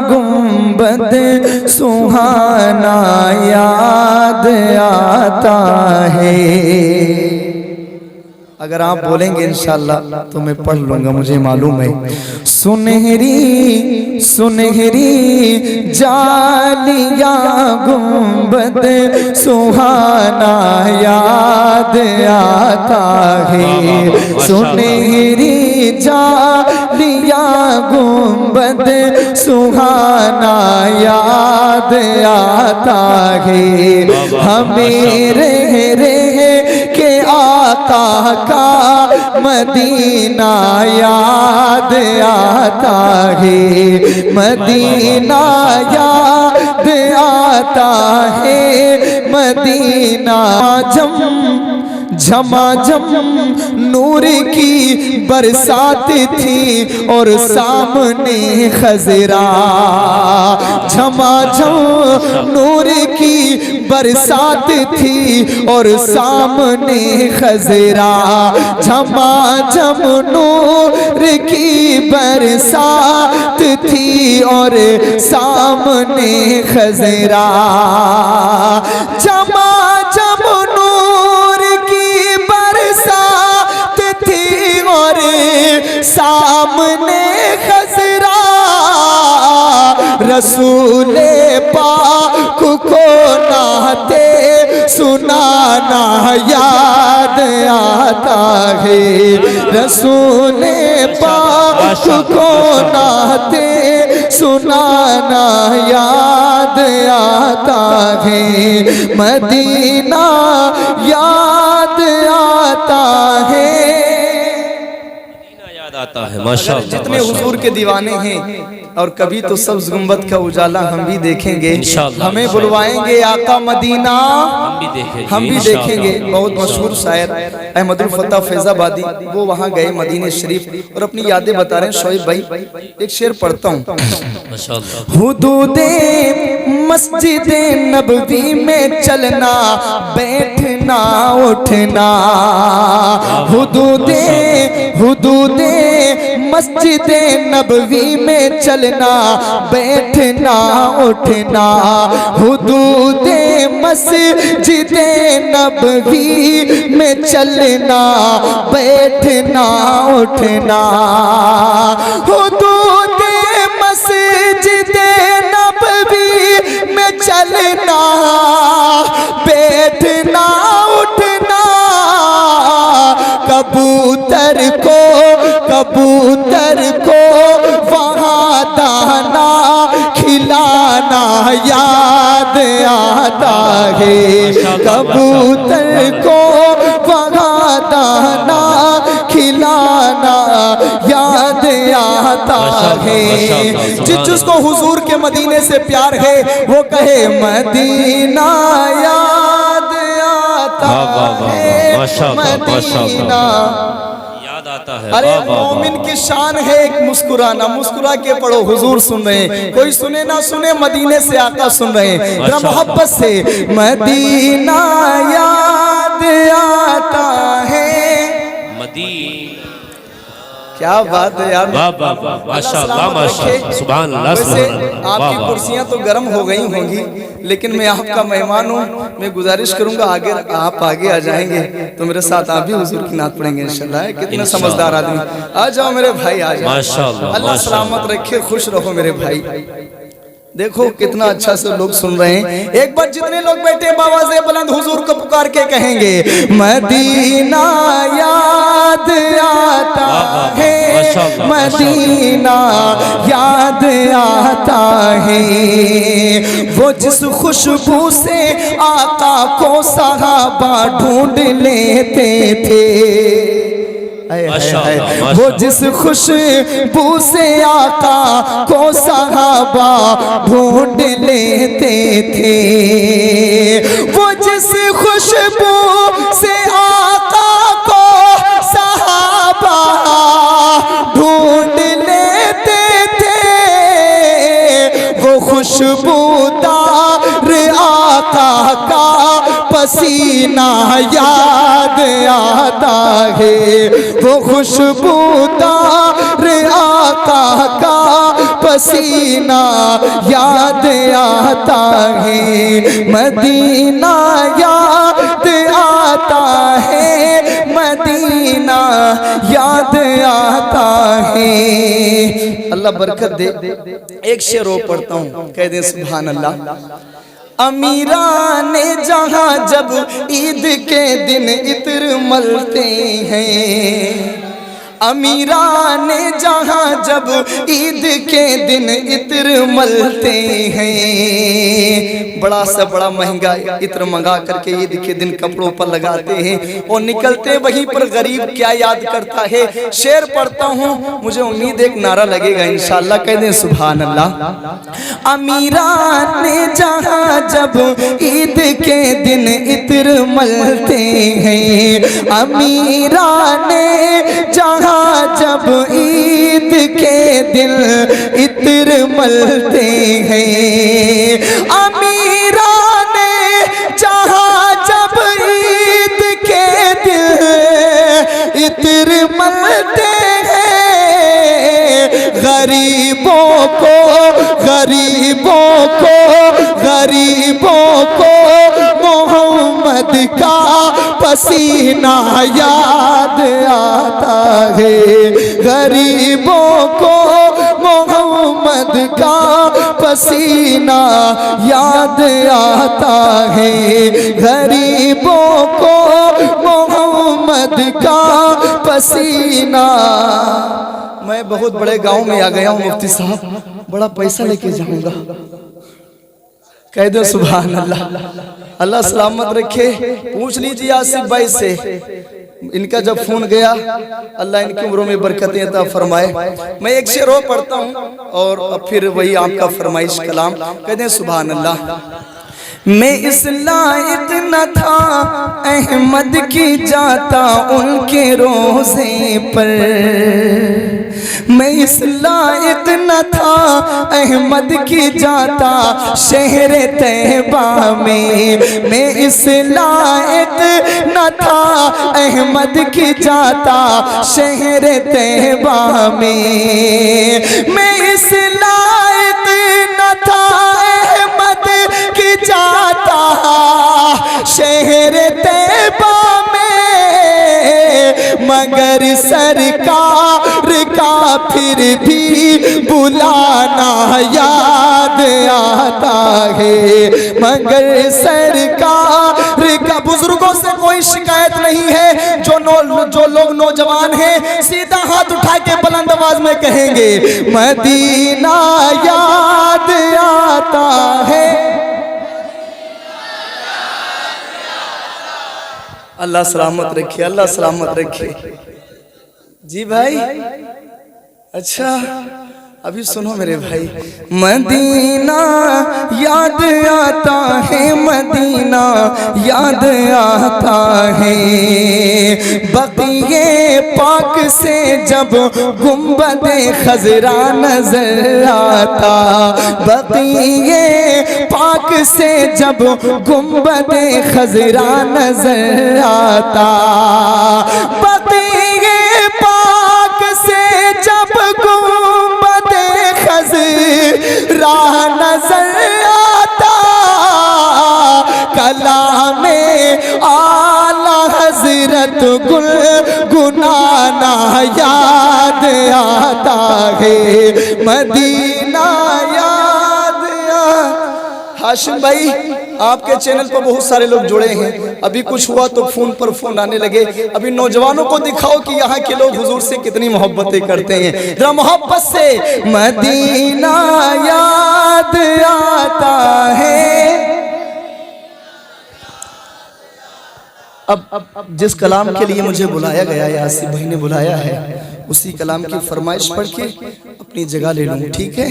گنبد سہانا یاد آتا ہے۔ اگر آپ بولیں گے انشاءاللہ تو میں پڑھ لوں گا، مجھے معلوم ہے۔ سنہری سنہری جالیاں گنبد سہانا یاد آتا ہے۔ سنہری جالیاں گنبد سہانا یاد آتا ہے۔ ہمیں رہ رہ کے آقا کا مدینہ یاد آتا ہے۔ مدینہ یاد آتا ہے، مدینہ جھماجھم نور کی برسات تھی اور سامنے خضرا۔ جھماجھم نور کی برسات تھی اور سامنے خضرا۔ جھماجھم نور کی برسات تھی اور سامنے خضرا۔ جھماجھم نور کی برسات تھی اور سامنے خضرا۔ رسول پاک کو نعتیں سنانا یاد آتا ہے۔ رسول پاک کو نعتیں سنانا یاد آتا ہے۔ مدینہ یاد آتا ہے۔ جتنے حضور کے دیوانے ہیں اور کبھی تو سبز گنبد کا اجالا ہم بھی دیکھیں گے، ہمیں بلوائیں گے آقا مدینہ ہم بھی دیکھیں گے۔ بہت مشہور شاعر احمد الفتح فیض آبادی، وہ وہاں گئے مدینہ شریف اور اپنی یادیں بتا رہے ہیں۔ شعیب بھائی ایک شعر پڑھتا ہوں۔ حدود مسجد نبوی میں چلنا بیٹھنا اٹھنا۔ حدود مسجد نبوی میں چلنا بیٹھنا اٹھنا۔ حدود مسجد نبوی میں چلنا بیٹھنا اٹھنا۔ حدود مسجد نبوی میں چلنا بیٹھنا اٹھنا۔ کبوتر کو وہاں دانا کھلانا یاد آتا ہے۔ کبوتر کو وہاں دانا کھلانا یاد آتا ہے۔ جس کو حضور کے مدینے سے پیار ہے وہ کہے مدینہ یاد آتا ہے، مدینہ یاد آتا ہے۔ ارے مومن کی شان ہے ایک مسکرانا، مسکرا کے پڑھو، حضور سن رہے ہیں، کوئی سنے نہ سنے مدینے سے آقا سن رہے ہیں، ذرا محبت سے مدینہ یاد آتا ہے۔ مدینہ کیا بات ہے یار، ماشاءاللہ ماشاءاللہ، سبحان اللہ سبحان اللہ۔ آپ کی کرسیاں تو گرم ہو گئی ہوں گی لیکن میں آپ کا مہمان ہوں، میں گزارش کروں گا آپ آگے آ جائیں گے تو میرے ساتھ آپ بھی حضور کی نعت پڑھیں گے انشاءاللہ۔ کتنا سمجھدار آدمی، آ جاؤ میرے بھائی آ جاؤ، اللہ سلامت رکھے، خوش رہو میرے بھائی۔ دیکھو کتنا اچھا سے لوگ سن رہے ہیں۔ ایک بار جتنے لوگ بیٹھے باواز بلند حضور کو پکار کے کہیں گے مدینہ یاد آتا ہے، مدینہ یاد آتا ہے۔ وہ جس خوشبو سے آقا کو صحابہ ڈھونڈ لیتے تھے، وہ جس خوشبو سے آقا کو صحابہ ڈھونڈ لیتے تھے، وہ جس خوشبو سے آقا کو صحابہ ڈھونڈ لیتے تھے، وہ خوشبودار آقا کا پسینہ یاد آتا ہے، وہ خوشبودار آقا کا پسینہ یاد آتا ہے، مدینہ یاد آتا ہے، مدینہ یاد آتا ہے۔ اللہ برکت دے، ایک شعر اور پڑھتا ہوں، کہہ دیں سبحان اللہ۔ امیران جہاں جب عید کے دن عطر ملتے ہیں، امیران جہاں جب عید کے دن عطر ملتے ہیں، بڑا سا بڑا مہنگا عطر منگا کر کے عید کے دن کپڑوں پر لگاتے ہیں، اور نکلتے وہیں پر غریب کیا یاد کرتا ہے۔ شعر پڑھتا ہوں، مجھے امید ایک نعرہ لگے گا انشاءاللہ، کہہ دیں سبحان اللہ۔ امیران جہاں جب عید کے دن عطر ملتے ہیں، امیران جہاں جب عید کے دن عطر ملتے ہیں، امیران جہاں جب عید کے دن عطر ملتے ہیں، غریبوں کو غریبوں کو غریبوں کو محمد کا پسینہ یاد آتا ہے، غریبوں کو محمد کا پسینہ یاد آتا ہے، غریبوں کو محمد کا پسینہ۔ میں بہت بڑے گاؤں میں آ گیا ہوں مفتی صاحب، بڑا پیسہ لے کے جاؤں گا، کہہ دو سبحان اللہ۔ اللہ سلامت رکھے، پوچھ لیجیے آصف بھائی سے، ان کا جب فون گیا، اللہ ان کی عمروں میں برکتیں عطا فرمائے۔ میں ایک شعر اور پڑھتا ہوں اور پھر وہی آپ کا فرمائش کلام، کہہ دیں سبحان اللہ۔ میں اس لائق نہ تھا احمد کی جاتا ان کے روزے پر، میں اس لائق نہ تھا احمد کی جاتا شہر طیبہ میں، میں اس لائق نہ تھا احمد کی جاتا شہر طیبہ میں، میں اس لائق نہ تھا احمد کی جاتا شہر طیبہ میں، مگر سرکار کا پھر بھی بلانا یاد آتا ہے، مگر سرکار کا۔ بزرگوں سے کوئی شکایت نہیں ہے، جو لوگ نوجوان ہیں سیدھا ہاتھ اٹھا کے بلند آواز میں کہیں گے، مدینہ یاد آتا ہے۔ اللہ سلامت رکھے، اللہ سلامت رکھے۔ جی بھائی، اچھا ابھی سنو میرے بھائی، مدینہ یاد آتا ہے، مدینہ یاد آتا ہے، بقیہ پاک سے جب گنبد خضرا نظر آتا، بقیہ پاک سے جب گنبد خضرا نظر آتا، بقیہ پاک سے جب گنبد خضرا نظر آتا، کلام اعلی حضرت گنگنانا یاد آتا ہے، مدینہ یاد آتا۔ ہاشم بھائی، آپ کے چینل پر بہت سارے لوگ جڑے ہیں، ابھی کچھ ہوا تو فون پر فون آنے لگے، ابھی نوجوانوں کو دکھاؤ کہ یہاں کے لوگ حضور سے کتنی محبتیں کرتے ہیں، ذرا محبت سے مدینہ یاد آتا ہے۔ اب جس کلام کے لیے مجھے بلایا گیا ہے، آصف بھائی نے بلایا ہے، اسی کلام کی فرمائش پڑھ کے اپنی جگہ لے لوں، ٹھیک ہے؟